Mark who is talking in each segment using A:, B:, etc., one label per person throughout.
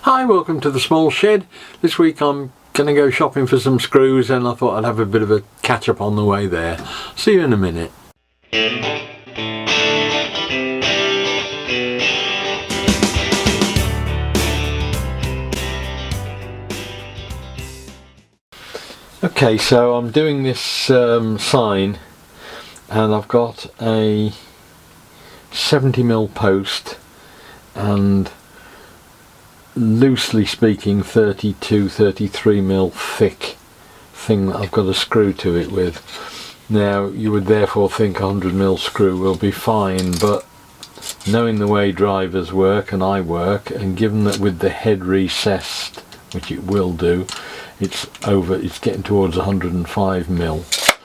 A: Hi, welcome to the small shed. This week I'm going to go shopping for some screws and I thought I'd have a bit of a catch up on the way there. See you in a minute. Okay, so I'm doing this sign and I've got a 70mm post and loosely speaking 32-33mm thick thing that I've got a screw to it with. Now you would therefore think 100mm screw will be fine, but knowing the way drivers work and I work, and given that with the head recessed, which it will do, it's getting towards 105mm.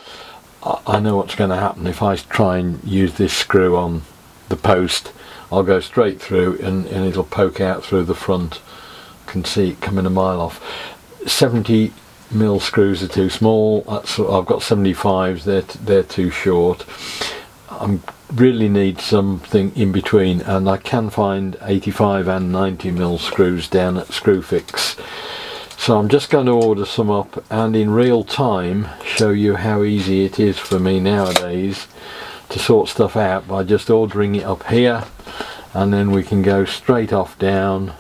A: I know what's going to happen if I try and use this screw on the post. I'll go straight through and it'll poke out through the front. I can see it coming a mile off. 70mm screws are too small. I've got 75s, they're too short. I really need something in between, and I can find 85 and 90mm screws down at Screwfix. So I'm just going to order some up and in real time show you how easy it is for me nowadays to sort stuff out by just ordering it up here, and then we can go straight off down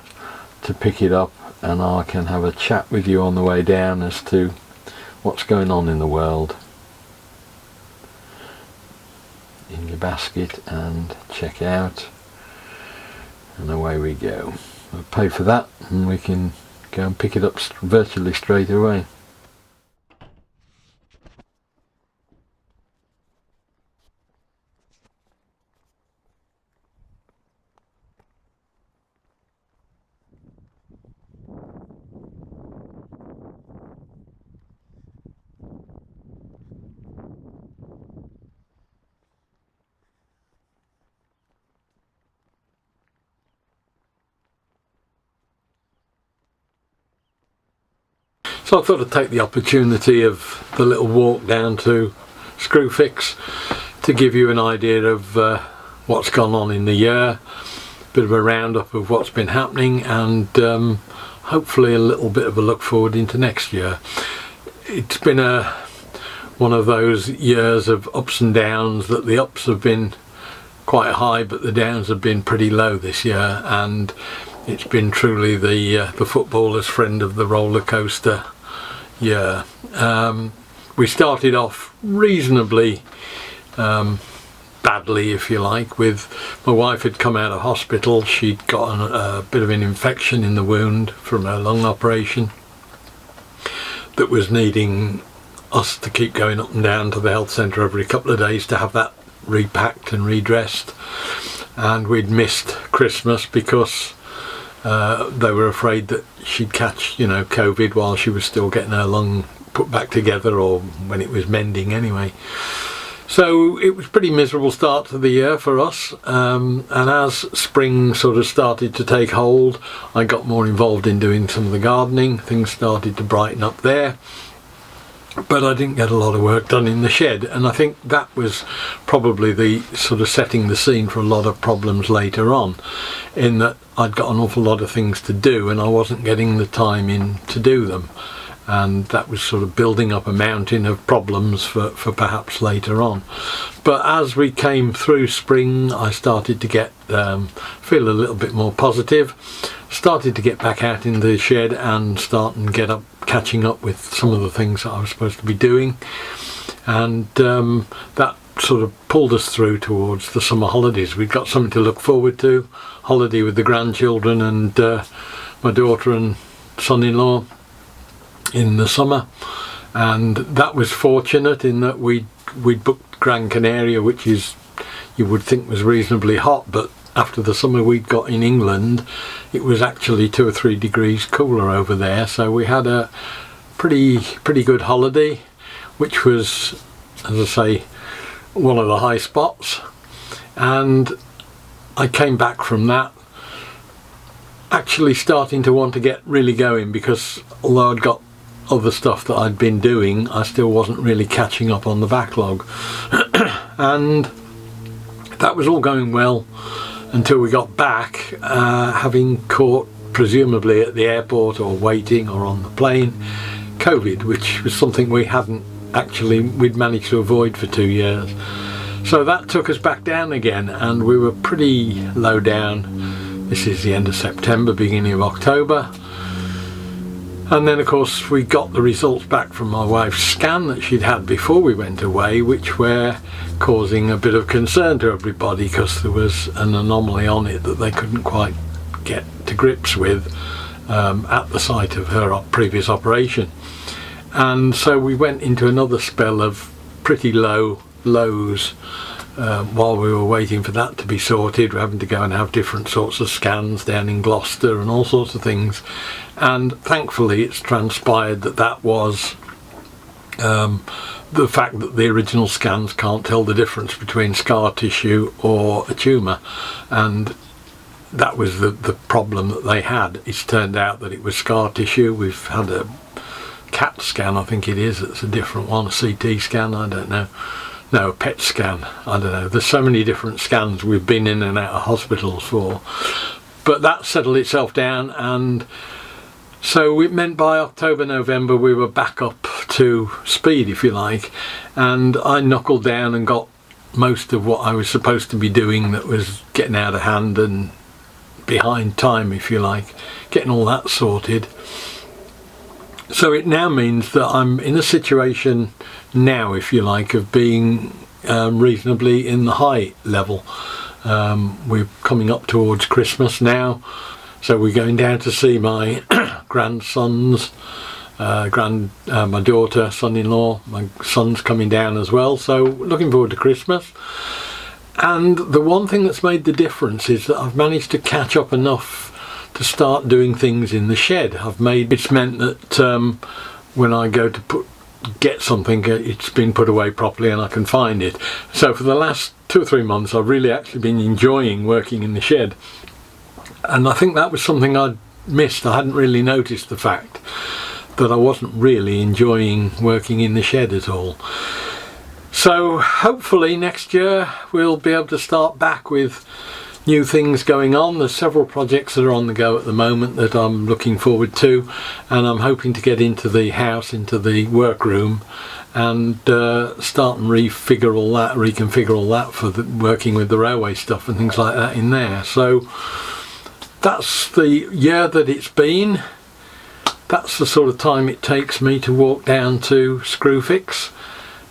A: to pick it up and I can have a chat with you on the way down as to what's going on in the world. In your basket and check out, and away we go. We'll pay for that and we can go and pick it up virtually straight away. So I thought I'd take the opportunity of the little walk down to Screwfix to give you an idea of what's gone on in the year, a bit of a roundup of what's been happening, and hopefully a little bit of a look forward into next year. It's been one of those years of ups and downs, that the ups have been quite high but the downs have been pretty low this year, and it's been truly the footballer's friend of the roller coaster year. We started off reasonably badly, if you like, with my wife had come out of hospital. She'd got a bit of an infection in the wound from her lung operation that was needing us to keep going up and down to the health centre every couple of days to have that repacked and redressed, and we'd missed Christmas because they were afraid that she'd catch, COVID while she was still getting her lung put back together, or when it was mending anyway. So it was a pretty miserable start to the year for us, and as spring sort of started to take hold, I got more involved in doing some of the gardening. Things started to brighten up there, but I didn't get a lot of work done in the shed, and I think that was probably the sort of setting the scene for a lot of problems later on, in that I'd got an awful lot of things to do and I wasn't getting the time in to do them, and that was sort of building up a mountain of problems for perhaps later on. But as we came through spring, I started to get feel a little bit more positive, started to get back out in the shed and catching up with some of the things that I was supposed to be doing, and that sort of pulled us through towards the summer holidays. We'd got something to look forward to, holiday with the grandchildren and my daughter and son-in-law in the summer, and that was fortunate in that we'd booked Gran Canaria, which is, you would think, was reasonably hot, but after the summer we'd got in England, it was actually 2 or 3 degrees cooler over there. So we had a pretty good holiday, which was, as I say, one of the high spots. And I came back from that actually starting to want to get really going, because although I'd got other stuff that I'd been doing, I still wasn't really catching up on the backlog. And that was all going well until we got back, having caught presumably at the airport or waiting or on the plane, COVID, which was something we'd managed to avoid for 2 years. So that took us back down again, and we were pretty low down. This is the end of September, beginning of October. And then of course we got the results back from my wife's scan that she'd had before we went away, which were causing a bit of concern to everybody because there was an anomaly on it that they couldn't quite get to grips with at the site of her previous operation. And so we went into another spell of pretty lows while we were waiting for that to be sorted. We're having to go and have different sorts of scans down in Gloucester and all sorts of things, and thankfully it's transpired that that was the fact that the original scans can't tell the difference between scar tissue or a tumour, and that was the problem that they had. It's turned out that it was scar tissue. We've had a CAT scan, I think it is, it's a different one, a CT scan, I don't know. No, a PET scan, I don't know. There's so many different scans we've been in and out of hospitals for. But that settled itself down, and so it meant by October, November we were back up to speed, if you like, and I knuckled down and got most of what I was supposed to be doing that was getting out of hand and behind time, if you like, getting all that sorted. So it now means that I'm in a situation now, if you like, of being reasonably in the high level. We're coming up towards Christmas now, so we're going down to see my grandsons, my daughter, son-in-law. My son's coming down as well, so looking forward to Christmas. And the one thing that's made the difference is that I've managed to catch up enough to start doing things in the shed. It's meant that when I go to get something, it's been put away properly and I can find it. So for the last 2 or 3 months I've really actually been enjoying working in the shed, and I think that was something I'd missed. I hadn't really noticed the fact that I wasn't really enjoying working in the shed at all. So hopefully next year we'll be able to start back with new things going on. There's several projects that are on the go at the moment that I'm looking forward to, and I'm hoping to get into the house, into the workroom, and start and reconfigure all that for working with the railway stuff and things like that in there. So that's the year that it's been. That's the sort of time it takes me to walk down to Screwfix.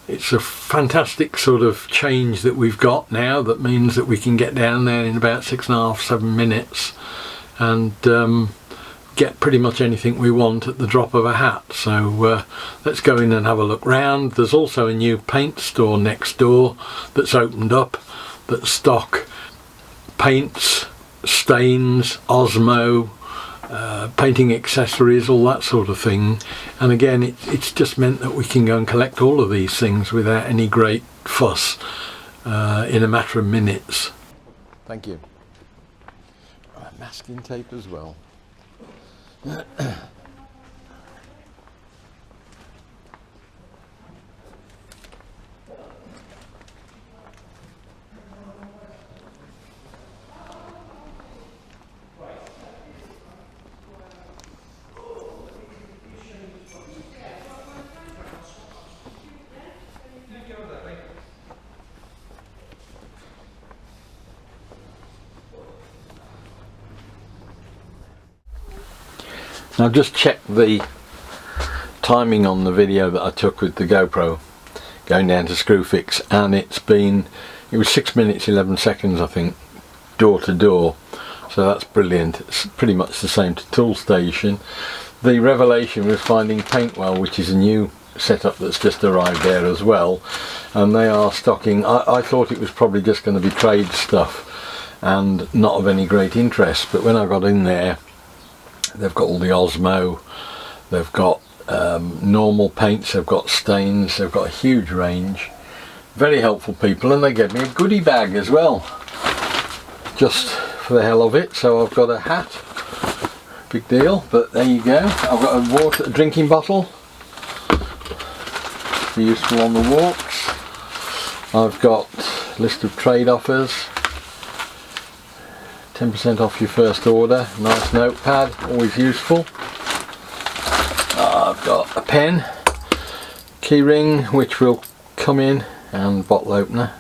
A: It's a fantastic sort of change that we've got now that means that we can get down there in about 6.5, 7 minutes and get pretty much anything we want at the drop of a hat. So let's go in and have a look round. There's also a new paint store next door that's opened up that stock paints, stains, Osmo, painting accessories, all that sort of thing. And again, it's just meant that we can go and collect all of these things without any great fuss in a matter of minutes. Thank you. Masking tape as well. I've just checked the timing on the video that I took with the GoPro going down to Screwfix, and it was 6 minutes 11 seconds I think, door to door, so that's brilliant. It's pretty much the same to Toolstation. The revelation was finding Paintwell, which is a new setup that's just arrived there as well, and they are stocking, I thought it was probably just going to be trade stuff and not of any great interest, but when I got in there, they've got all the Osmo, they've got normal paints, they've got stains, they've got a huge range. Very helpful people, and they gave me a goodie bag as well, just for the hell of it. So I've got a hat, big deal, but there you go. I've got a drinking bottle, be useful on the walks. I've got a list of trade offers, 10% off your first order. Nice notepad, always useful. I've got a pen, key ring which will come in, and bottle opener.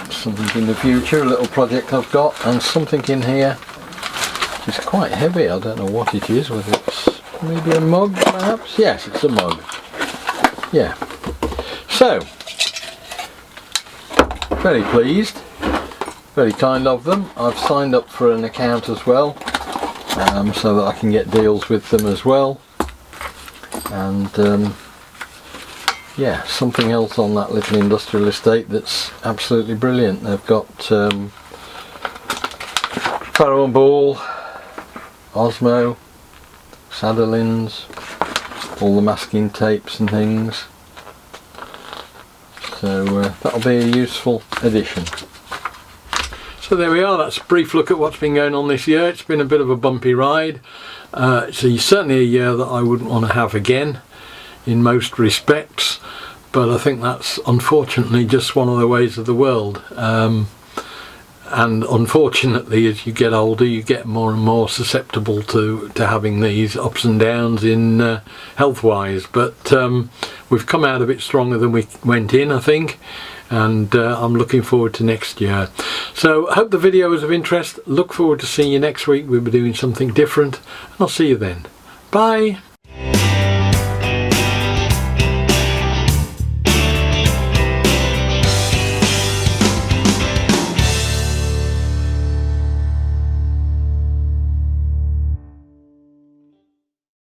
A: Something in the future, a little project I've got, and something in here which is quite heavy. I don't know what it is, whether it's maybe a mug perhaps? Yes, it's a mug. Yeah. So, very pleased, very kind of them. I've signed up for an account as well, so that I can get deals with them as well. And yeah, something else on that little industrial estate that's absolutely brilliant. They've got Farrow and Ball, Osmo, Saddlins, all the masking tapes and things. So that'll be a useful addition. So there we are, that's a brief look at what's been going on this year. It's been a bit of a bumpy ride. It's certainly a year that I wouldn't want to have again in most respects, but I think that's unfortunately just one of the ways of the world. And unfortunately, as you get older, you get more and more susceptible to having these ups and downs in health-wise. But we've come out of it stronger than we went in, I think, and I'm looking forward to next year. So I hope the video was of interest. Look forward to seeing you next week. We'll be doing something different, and I'll see you then. Bye.